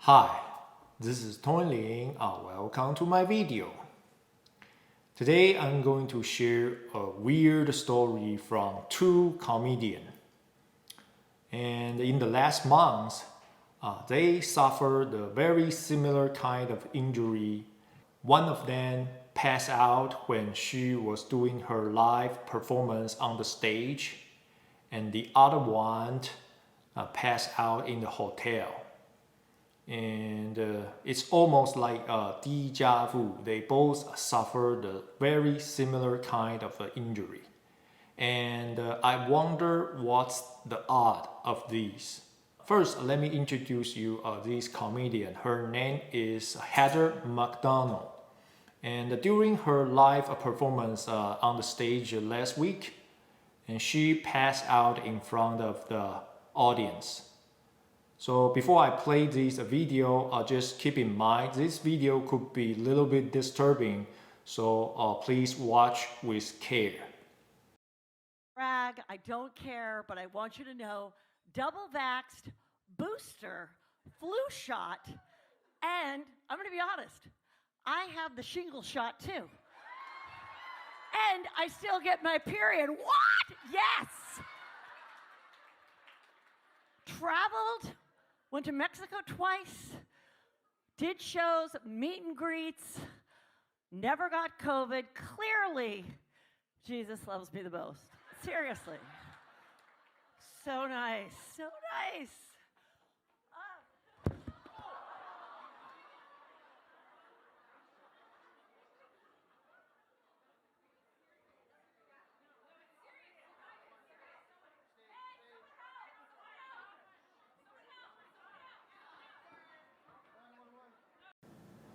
Hi, this is Lin. Welcome to my video. Today I'm going to share a weird story from two comedians. And in the last months, they suffered a very similar kind of injury. One of them passed out when she was doing her live performance on the stage, and the other one passed out in the hotel. And it's almost like a Deja vu. They both suffered a very similar kind of injury. And I wonder what's the odd of these. First, let me introduce you this comedian. Her name is Heather McDonald. And during her live performance on the stage last week, and she passed out in front of the audience. So before I play this video, just keep in mind this video could be a little bit disturbing, so please watch with care. Brag, I don't care, but I want you to know, double vaxxed, booster, flu shot, and I'm gonna be honest, I have the shingle shot too. And I still get my period. What? Yes! Traveled, went to Mexico twice, did shows, meet and greets, never got COVID. Clearly, Jesus loves me the most. Seriously. So nice, so nice.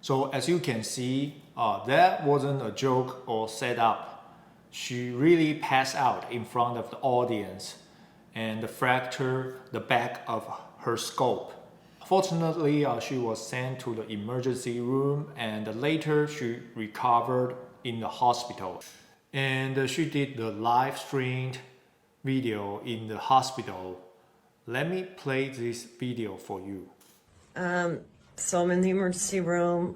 So as you can see, that wasn't a joke or setup. She really passed out in front of the audience and fractured the back of her skull. Fortunately, she was sent to the emergency room, and later she recovered in the hospital. And she did the live streamed video in the hospital. Let me play this video for you. So I'm in the emergency room.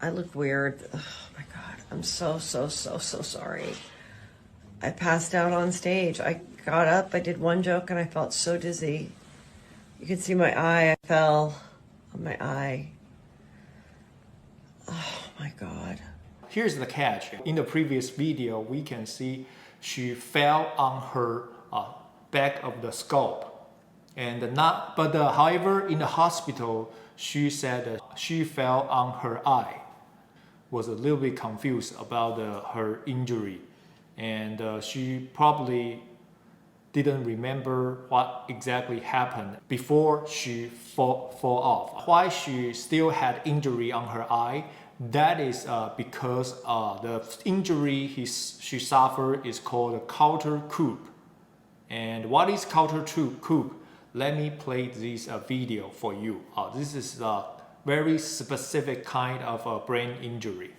I look weird. Oh my God. I'm so sorry. I passed out on stage. I got up, I did one joke, and I felt so dizzy. You can see my eye. I fell on my eye. Oh my God. Here's the catch. In the previous video, we can see she fell on her back of the skull. However, in the hospital, she said that she fell on her eye. Was a little bit confused about her injury, and she probably didn't remember what exactly happened before she fall off. Why she still had injury on her eye? That is because the injury she suffered is called a coulter coup. And what is coulter coup? Let me play this video for you. This is a very specific kind of a brain injury.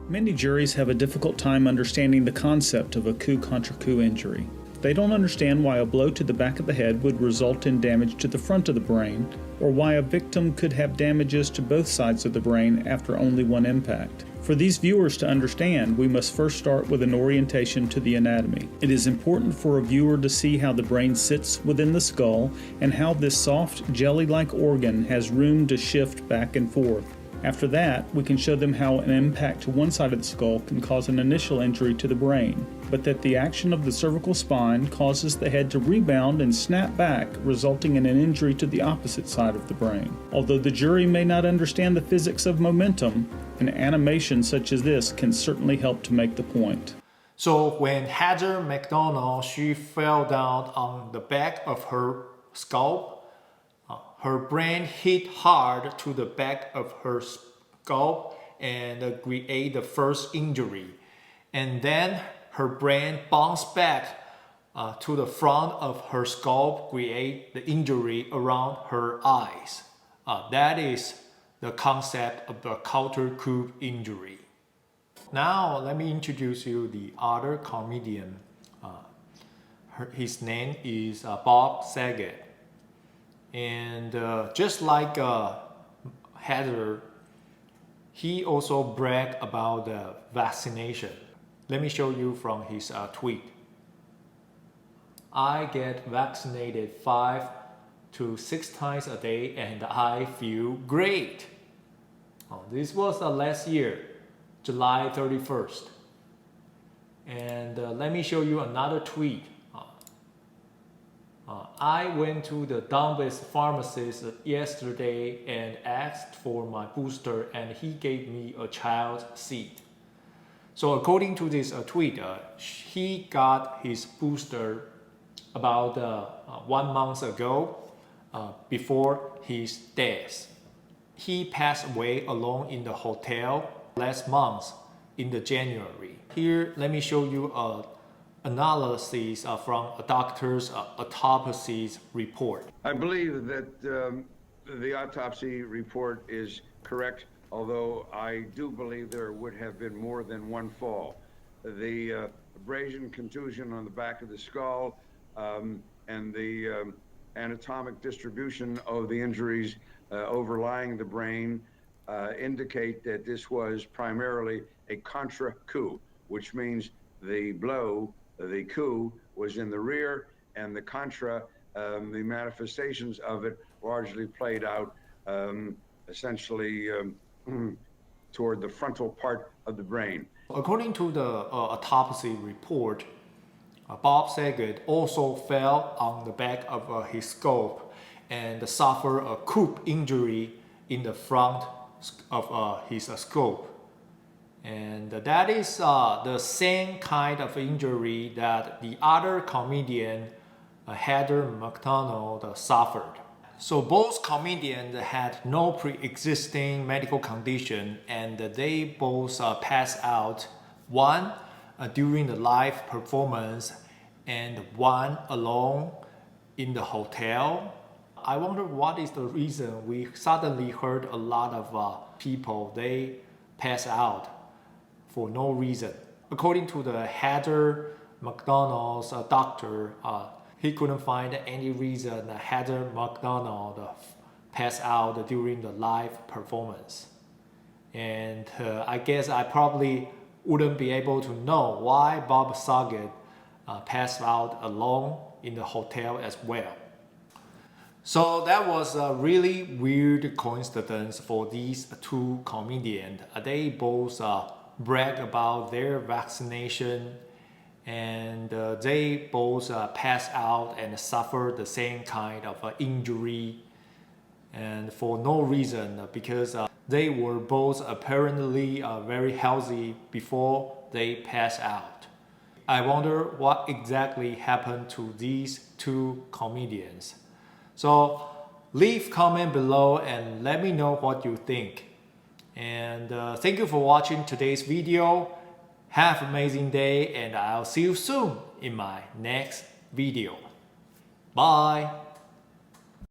Many juries have a difficult time understanding the concept of a coup contra coup injury. They don't understand why a blow to the back of the head would result in damage to the front of the brain, or why a victim could have damages to both sides of the brain after only one impact. For these viewers to understand, we must first start with an orientation to the anatomy. It is important for a viewer to see how the brain sits within the skull and how this soft, jelly-like organ has room to shift back and forth. After that, we can show them how an impact to one side of the skull can cause an initial injury to the brain, but that the action of the cervical spine causes the head to rebound and snap back, resulting in an injury to the opposite side of the brain. Although the jury may not understand the physics of momentum, an animation such as this can certainly help to make the point. So when Heather McDonald, she fell down on the back of her skull, her brain hit hard to the back of her skull and create the first injury. And then her brain bounced back to the front of her skull, create the injury around her eyes. That is the concept of the coulter coup injury. Now let me introduce you the other comedian. His name is Bob Saget. And just like header, he also bragged about the vaccination. Let me show you from his tweet. I get vaccinated 5 to 6 times a day and I feel great. This was last year, July 31st. And let me show you another tweet. I went to the Donbass pharmacist yesterday and asked for my booster and he gave me a child seat. So according to this tweet, he got his booster about 1 month ago before his death. He passed away alone in the hotel last month in the January. Here, let me show you analysis from a doctor's autopsy report. I believe that the autopsy report is correct, although I do believe there would have been more than one fall. The abrasion contusion on the back of the skull and the anatomic distribution of the injuries overlying the brain indicate that this was primarily a contra coup, which means the blow, the coup, was in the rear, and the contra, the manifestations of it largely played out essentially toward the frontal part of the brain. According to the autopsy report, Bob Saget also fell on the back of his skull and suffered a coup injury in the front of his skull. And that is the same kind of injury that the other comedian, Heather McDonald, suffered. So both comedians had no pre-existing medical condition and they both passed out, one during the live performance and one alone in the hotel. I wonder what is the reason we suddenly heard a lot of people, they pass out for no reason. According to the Heather McDonald's doctor, he couldn't find any reason Heather McDonald passed out during the live performance. And I guess I probably wouldn't be able to know why Bob Saget passed out alone in the hotel as well. So that was a really weird coincidence for these two comedians. They both brag about their vaccination and they both pass out and suffer the same kind of injury and for no reason because they were both apparently very healthy before they pass out. I wonder what exactly happened to these two comedians. So leave comment below and let me know what you think. And thank you for watching today's video. Have an amazing day and I'll see you soon in my next video. Bye!